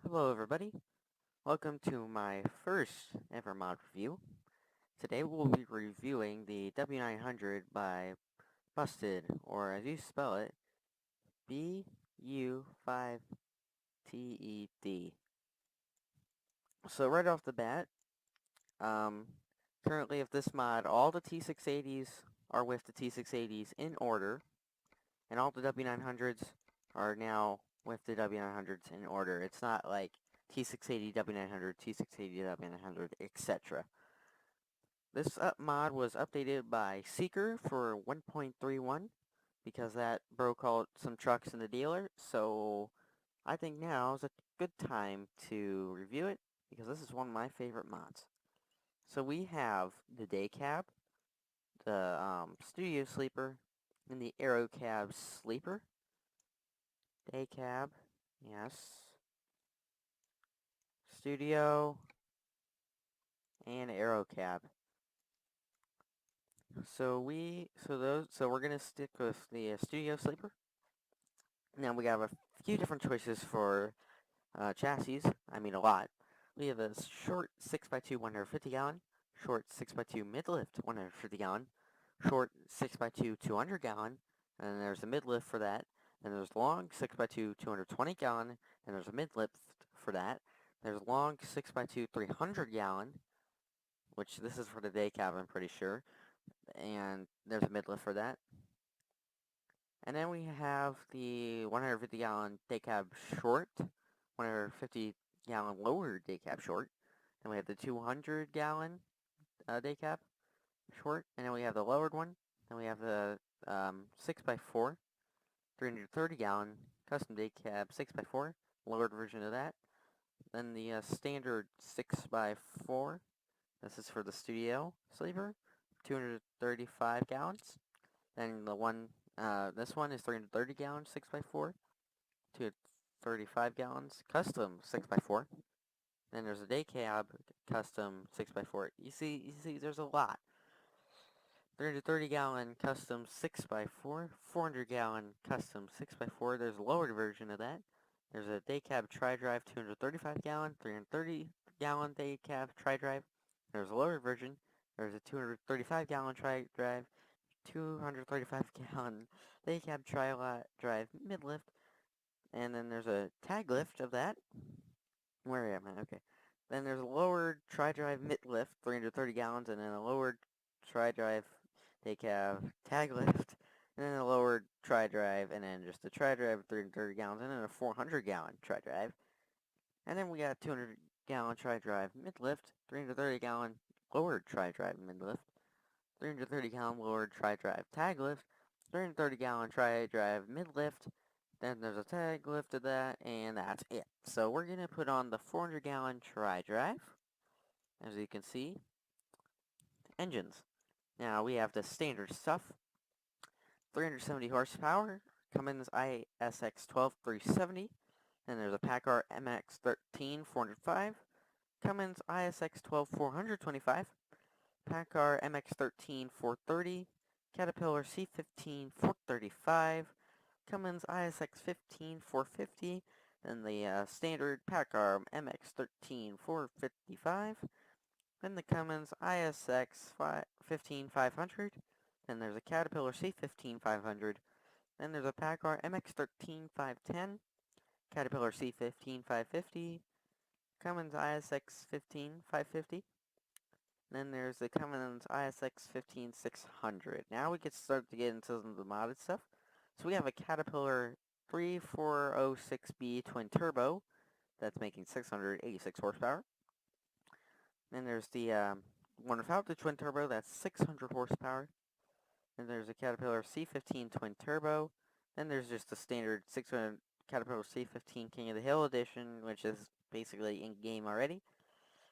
Hello everybody, welcome to my first ever mod review. Today we'll be reviewing the W900 by Bu5ted, or as you spell it, Bu5ted. So right off the bat, um, currently of this mod, all the T680s are with the T680s in order, and all the W900s are now with the W900s in order. It's not like T680 W900, T680 W900, etc. This mod was updated by Seeker for 1.31 because that broke out some trucks in the dealer, so I think now is a good time to review it because this is one of my favorite mods. So we have the day cab, the studio sleeper, and the aero cab sleeper. Day cab, yes. Studio, and aero cab. So we're gonna stick with the studio sleeper. Now we have a few different choices for chassis. I mean a lot. We have a short 6x2 150 gallon, short 6x2 mid-lift 150 gallon, short 6x2 200 gallon, and then there's a mid-lift for that. Then there's long 6x2 220 gallon, and there's a mid-lift for that. There's long 6x2 300 gallon, which this is for the day cab, I'm pretty sure. And there's a mid-lift for that. And then we have the 150 gallon day cab short, 150 gallon lower day cab short. Then we have the 200 gallon day cab short, and then we have the lowered one. Then we have the 6x4, 330 gallon custom day cab 6x4, lowered version of that. Then the standard 6x4. This is for the studio sleeper, 235 gallons. Then the one, this one is 330 gallons 6x4, 235 gallons custom 6x4. Then there's a day cab custom 6x4. You see, there's a lot. 330 gallon custom 6x4, 400 gallon custom 6x4. There's a lowered version of that. There's a day cab tri-drive 235 gallon, 330 gallon day cab tri-drive. There's a lowered version. There's a 235 gallon tri-drive, 235 gallon day cab tri-drive mid-lift. And then there's a tag lift of that. Where am I? Okay. Then there's a lowered tri-drive mid-lift, 330 gallons, and then a lowered tri-drive day cab tag lift, and then a lowered tri-drive, and then just a tri-drive 330 gallons, and then a 400 gallon tri-drive. And then we got 200 gallon tri-drive mid-lift, 330 gallon lowered tri-drive mid-lift, 330 gallon lowered tri-drive tag lift, 330 gallon tri-drive mid-lift, then there's a tag lift of that, and that's it. So we're going to put on the 400 gallon tri-drive, as you can see. Engines. Now we have the standard stuff, 370 horsepower, Cummins ISX12 370, then there's a PACCAR MX13 405, Cummins ISX12 425, PACCAR MX13 430, Caterpillar C15 435, Cummins ISX15 450, then the standard PACCAR MX13 455, then the Cummins ISX15 500, then there's a Caterpillar C15 500, then there's a PACCAR MX13 510, Caterpillar C15 550, Cummins ISX15 550, then there's the Cummins ISX15 600. Now we can start to get into some of the modded stuff. So we have a Caterpillar 3406B twin turbo that's making 686 horsepower. Then there's the one without the twin turbo that's 600 horsepower. Then there's a Caterpillar C15 twin turbo. Then there's just the standard 600 Caterpillar C15 King of the Hill edition, which is basically in game already.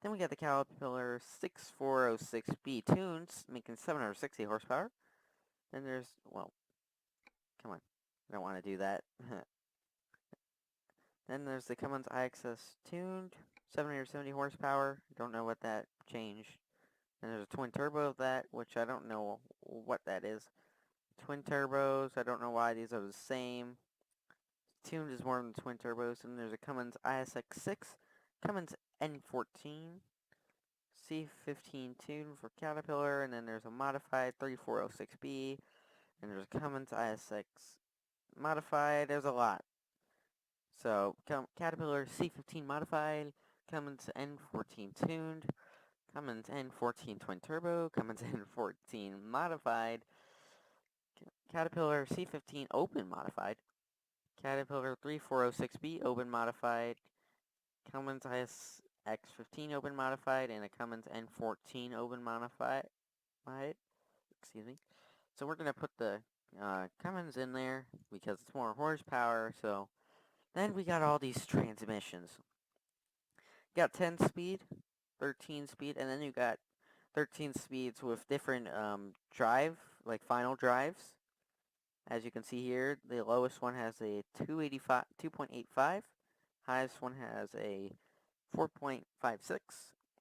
Then we got the Caterpillar 6406B tunes making 760 horsepower. Then there's, well, come on, I don't want to do that. Then there's the Cummins IXS tuned, 770 horsepower. Don't know what that changed. Then there's a twin turbo of that, which I don't know what that is. Twin turbos, I don't know why these are the same. tuned is more than twin turbos, and there's a Cummins ISX6, Cummins N14, C15 tuned for Caterpillar, and then there's a modified 3406B, and there's a Cummins ISX modified. There's a lot. So, Caterpillar C15 modified, Cummins N14 tuned, Cummins N14 twin turbo, Cummins N14 modified, Caterpillar C15 open modified, Caterpillar 3406B open modified, Cummins ISX15 open modified, and a Cummins N14 open modified. Excuse me. So we're going to put the Cummins in there because it's more horsepower. So then we got all these transmissions. You got 10 speed, 13 speed, and then you got 13 speeds with different drive, like final drives. As you can see here, the lowest one has a 2.85. Highest one has a 4.56.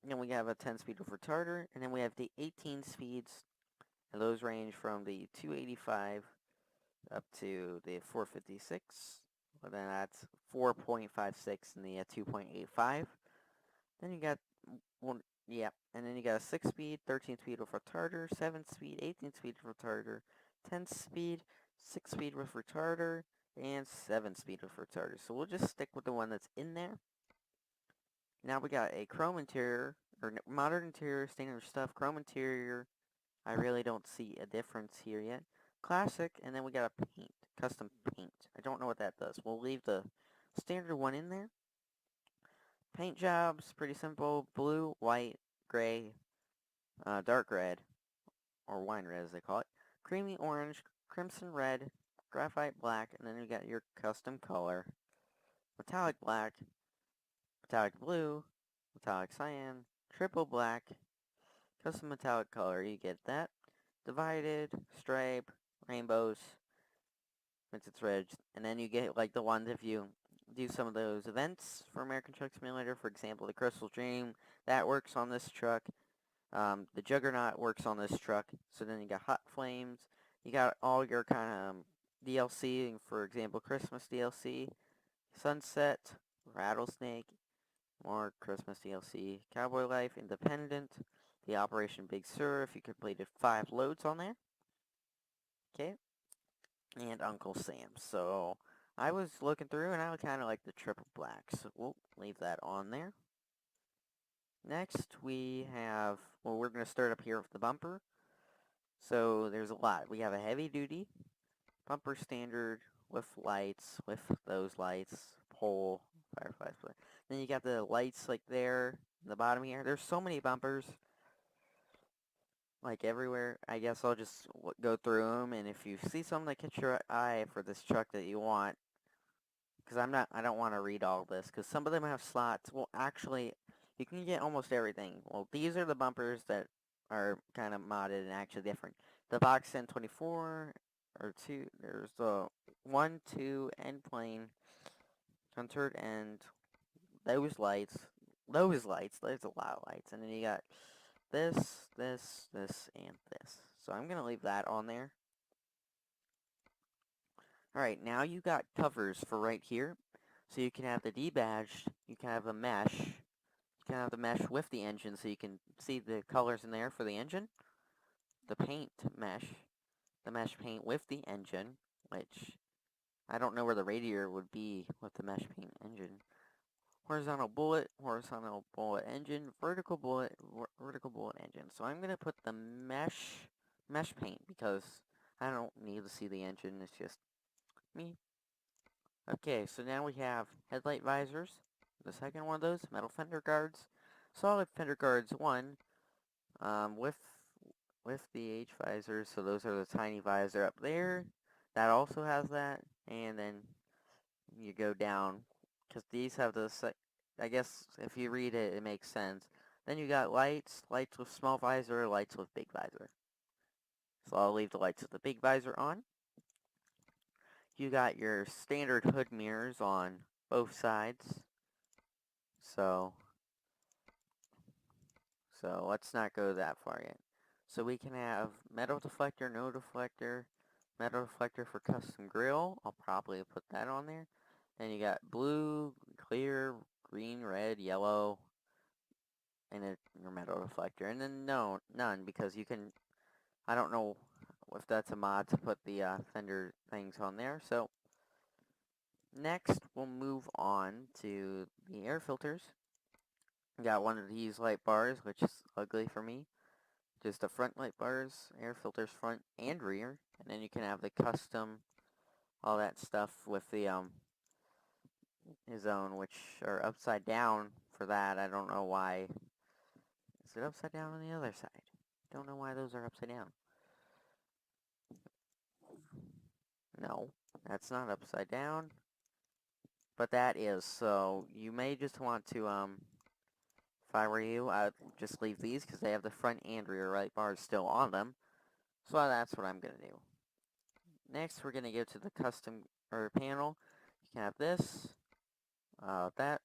And then we have a 10-speed with retarder. And then we have the 18 speeds. And those range from the 285 up to the 456. Well, then that's 4.56 and the 2.85. Then you got one, yeah, and then you got a 6-speed, 13-speed with retarder, 7-speed, 18-speed with retarder, 10-speed, 6-speed with retarder, and 7-speed with retarder. So we'll just stick with the one that's in there. Now we got a chrome interior, or modern interior, standard stuff, chrome interior. I really don't see a difference here yet. Classic, and then we got a paint, custom paint. I don't know what that does. We'll leave the standard one in there. Paint jobs, pretty simple. Blue, white, gray, dark red, or wine red as they call it. Creamy orange, crimson red, graphite black, and then you got your custom color. Metallic black, metallic blue, metallic cyan, triple black, custom metallic color. You get that. Divided, stripe, rainbows, vintage red, and then you get like the ones if you do some of those events for American Truck Simulator. For example, the Crystal Dream, that works on this truck. The Juggernaut works on this truck. So then you got Hot Flames. You got all your kind of DLC, for example, Christmas DLC, Sunset, Rattlesnake, more Christmas DLC, Cowboy Life, Independent, the Operation Big Sur, if you completed 5 loads on there. Okay. And Uncle Sam. So I was looking through and I kind of like the triple black. So we'll leave that on there. Next we have, well, we're going to start up here with the bumper. So there's a lot. We have a heavy duty bumper standard with lights, with those lights, pole, fireflies. Then you got the lights like there, in the bottom here. There's so many bumpers, like everywhere. I guess I'll just go through them, and if you see something that catch your eye for this truck that you want, because I don't want to read all this, because some of them have slots. Well, actually, you can get almost everything. Well, these are the bumpers that are kind of modded and actually different. The box N24, or 2, there's the 1, 2, and plain, centered, and those lights, there's a lot of lights, and then you got this, this, and this. So I'm going to leave that on there. Alright, now you got covers for right here. So you can have the D-badged, you can have a mesh, you can have the mesh with the engine so you can see the colors in there for the engine. The paint mesh, the mesh paint with the engine, which I don't know where the radiator would be with the mesh paint engine. Horizontal bullet engine, vertical bullet engine. So I'm going to put the mesh paint because I don't need to see the engine, it's just me. Okay, so now we have headlight visors. The second one of those, metal fender guards. Solid fender guards 1, with the H visors, so those are the tiny visor up there. That also has that, and then you go down, because these have the, I guess if you read it, it makes sense. Then you got lights with small visor, lights with big visor. So I'll leave the lights with the big visor on. You got your standard hood mirrors on both sides. So let's not go that far yet. So we can have metal deflector, no deflector, metal deflector for custom grill. I'll probably put that on there. Then you got blue, clear, green, red, yellow, and your metal reflector. And then no, none, because you can, I don't know if that's a mod to put the fender things on there. So next we'll move on to the air filters. Got one of these light bars, which is ugly for me. Just the front light bars, air filters front and rear. And then you can have the custom, all that stuff with the his own, which are upside down for that. I don't know why. Is it upside down on the other side? Don't know why those are upside down. No, that's not upside down. But that is, so you may just want to, if I were you, I'd just leave these because they have the front and rear light bars still on them. So that's what I'm going to do. Next, we're going to go to the custom, or panel. You can have this, that,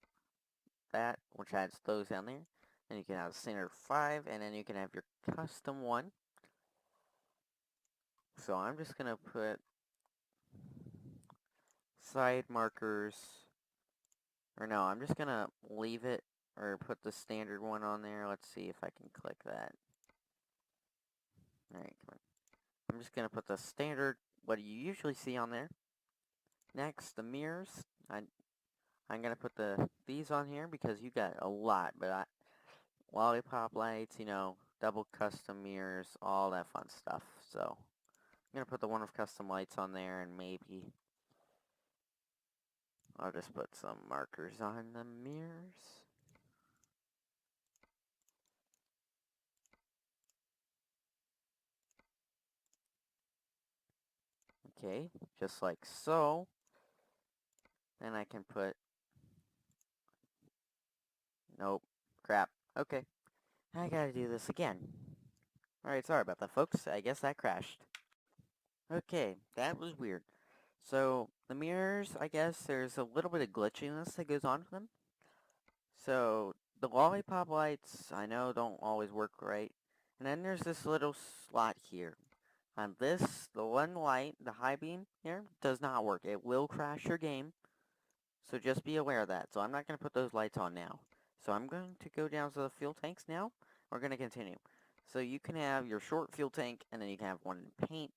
which adds those down there. And you can have standard 5, and then you can have your custom 1. So I'm just going to put side markers, or no, I'm just going to leave it, or put the standard one on there. Let's see if I can click that. Alright, come on. I'm just going to put the standard, what you usually see on there. Next, the mirrors. I'm going to put these on here because you got a lot, but lollipop lights, you know, double custom mirrors, all that fun stuff. So I'm going to put the one with custom lights on there, and maybe I'll just put some markers on the mirrors. Okay, just like so. Then I can put... Nope. Crap. Okay. I gotta do this again. Alright, sorry about that, folks. I guess that crashed. Okay, that was weird. So, the mirrors, I guess there's a little bit of glitchiness that goes on with them. So, the lollipop lights, I know, don't always work right. And then there's this little slot here. On this, the one light, the high beam here, does not work. It will crash your game. So just be aware of that. So I'm not going to put those lights on now. So I'm going to go down to the fuel tanks now. We're going to continue. So you can have your short fuel tank, and then you can have one in paint.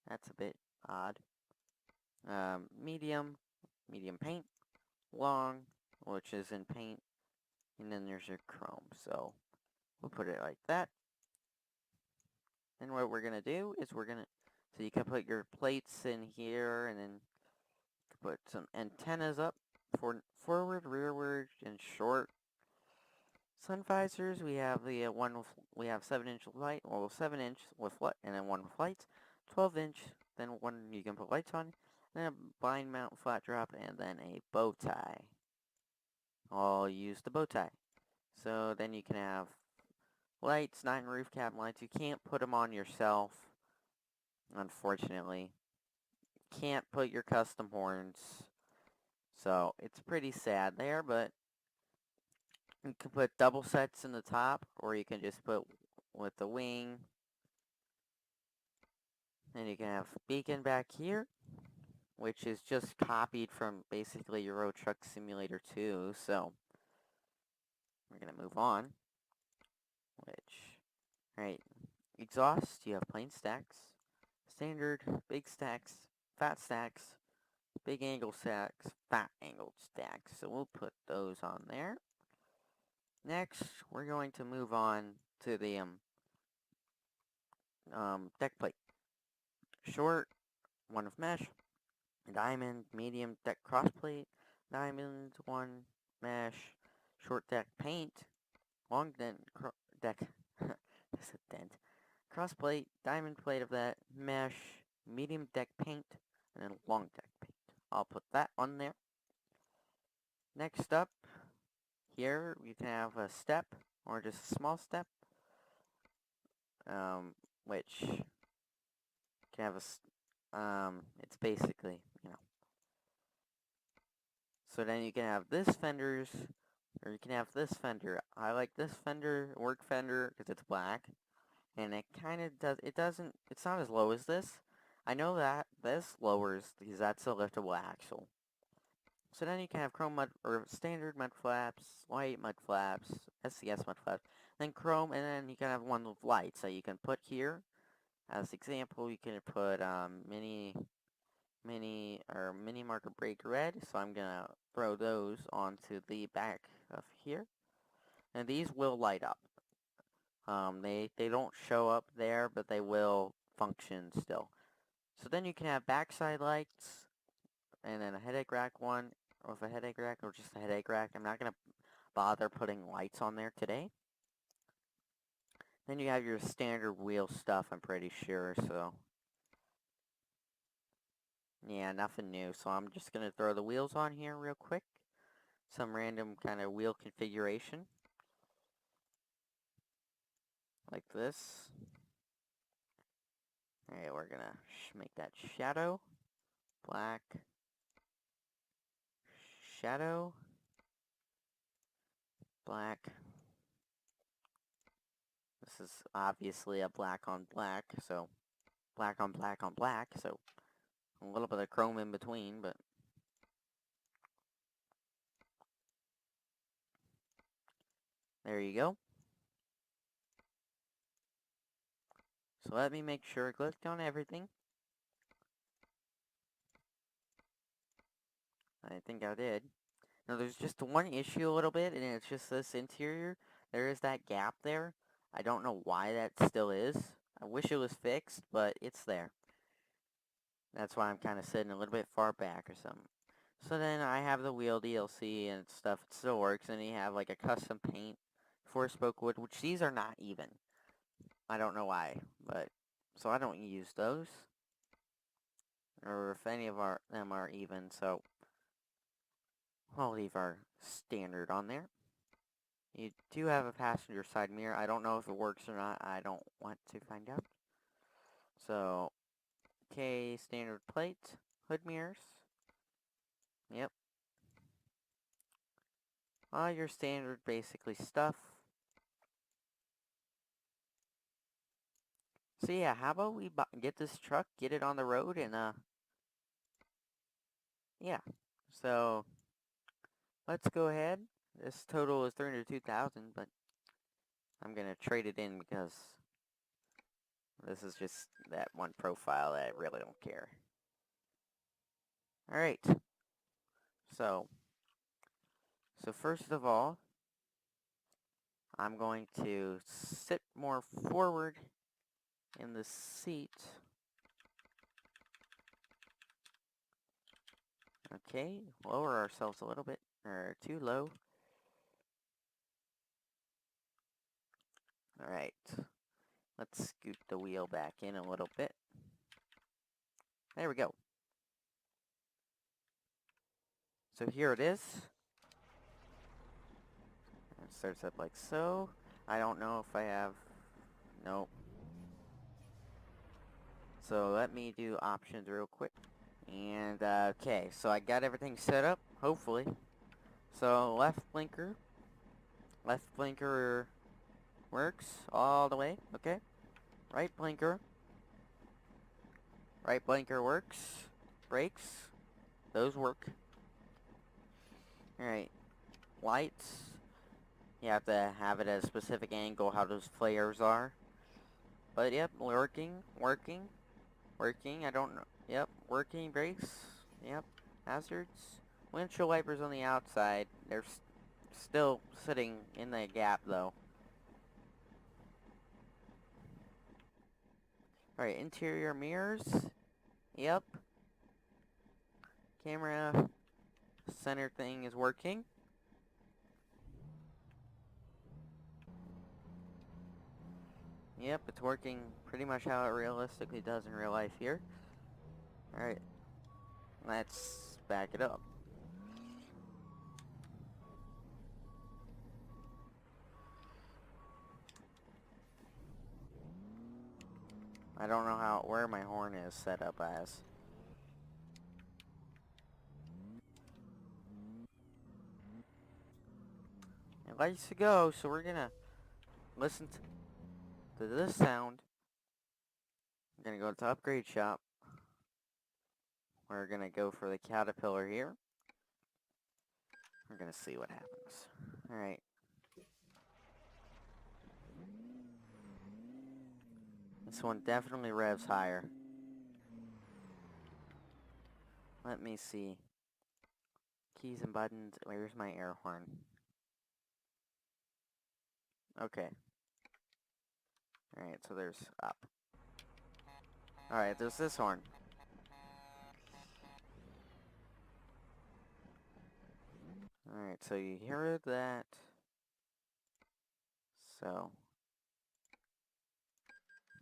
That's a bit odd. Medium paint. Long, which is in paint. And then there's your chrome. So we'll put it like that. And what we're going to do is so you can put your plates in here, and then put some antennas up for forward, rearward, and short. Sun visors, we have the we have 7-inch light, well 7-inch with light, and then one with lights. 12-inch, then one you can put lights on, then a blind mount flat drop, and then a bow tie. I'll use the bow tie. So then you can have lights, 9 roof cap lights. You can't put them on yourself, unfortunately. Can't put your custom horns. So it's pretty sad there, but you can put double sets in the top, or you can just put with the wing. And you can have beacon back here, which is just copied from basically Euro Truck Simulator 2. So we're going to move on. Alright, exhaust, you have plain stacks, standard, big stacks, fat stacks, big angle stacks, fat angled stacks. So we'll put those on there. Next, we're going to move on to the deck plate. Short, one with mesh, diamond, medium deck crossplate, diamond, one mesh, short deck paint, long deck, that's a dent, crossplate, diamond plate of that, mesh, medium deck paint, and then long deck paint. I'll put that on there. Next up, here you can have a step, or just a small step, which can have it's basically, you know. So then you can have this fenders, or you can have this fender. I like this fender, work fender, because it's black. And it kind of it's not as low as this. I know that this lowers, because that's a liftable axle. So then you can have chrome mud, or standard mud flaps, white mud flaps, SCS mud flaps, then chrome, and then you can have one with lights that you can put here. As example, you can put mini marker break red, so I'm gonna throw those onto the back of here, and these will light up. They don't show up there, but they will function still. So then you can have backside lights, and then a headache rack one, with a headache rack, or just a headache rack. I'm not gonna bother putting lights on there today. Then you have your standard wheel stuff, I'm pretty sure, so yeah, nothing new. So I'm just gonna throw the wheels on here real quick. Some random kind of wheel configuration. Like this. Alright, we're gonna make that shadow. Black. Shadow. Black. This is obviously a black on black, so black on black on black, so a little bit of chrome in between, but there you go. So let me make sure I clicked on everything. I think I did. Now there's just one issue a little bit, and it's just this interior. There is that gap there. I don't know why that still is. I wish it was fixed, but it's there. That's why I'm kind of sitting a little bit far back or something. So then I have the wheel DLC and stuff. It still works, and you have like a custom paint for spoke wood, which these are not even. I don't know why, but so I don't use those, or if any of them are even. So I'll leave our standard on there. You do have a passenger side mirror. I don't know if it works or not. I don't want to find out. So, okay, standard plate, hood mirrors. Yep. All your standard basically stuff. So yeah, how about we get this truck, get it on the road, and yeah. So, let's go ahead. This total is 302,000, but I'm gonna trade it in because this is just that one profile that I really don't care. Alright. So first of all, I'm going to sit more forward in the seat. Okay, lower ourselves a little bit, or too low. Alright, let's scoot the wheel back in a little bit. There we go. So here it is. It starts up like so. I don't know if I have... Nope. So let me do options real quick. And, okay, so I got everything set up, hopefully. So left blinker works all the way, okay? Right blinker works. Brakes, those work. Alright, lights, you have to have it at a specific angle how those flares are. But yep, working, I don't know, yep, working. Brakes, yep, hazards. Windshield wipers on the outside, they're still sitting in the gap though. Alright, interior mirrors, yep. Camera center thing is working. Yep, it's working pretty much how it realistically does in real life here. Alright, let's back it up. I don't know where my horn is set up as. It likes to go, so we're gonna listen to this sound. We're gonna go to upgrade shop. We're gonna go for the Caterpillar here. We're gonna see what happens. Alright. This one definitely revs higher. Let me see. Keys and buttons. Where's my air horn? Okay. Alright, so there's up. Alright, there's this horn. Alright, so you hear that. So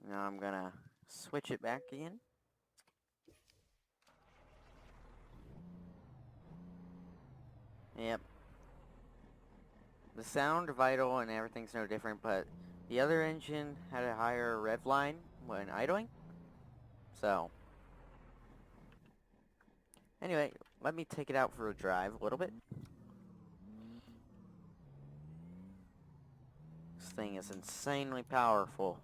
now I'm gonna switch it back again. Yep. The sound vital and everything's no different, but the other engine had a higher rev line when idling. So anyway, let me take it out for a drive a little bit. This thing is insanely powerful.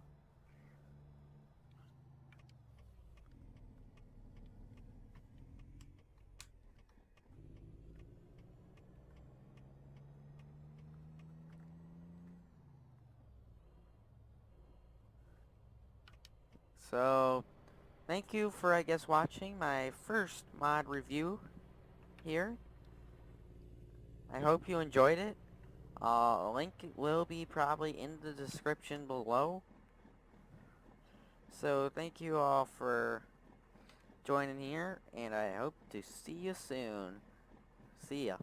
So, thank you for, I guess, watching my first mod review here. I hope you enjoyed it. A link will be probably in the description below. So, thank you all for joining here, and I hope to see you soon. See ya.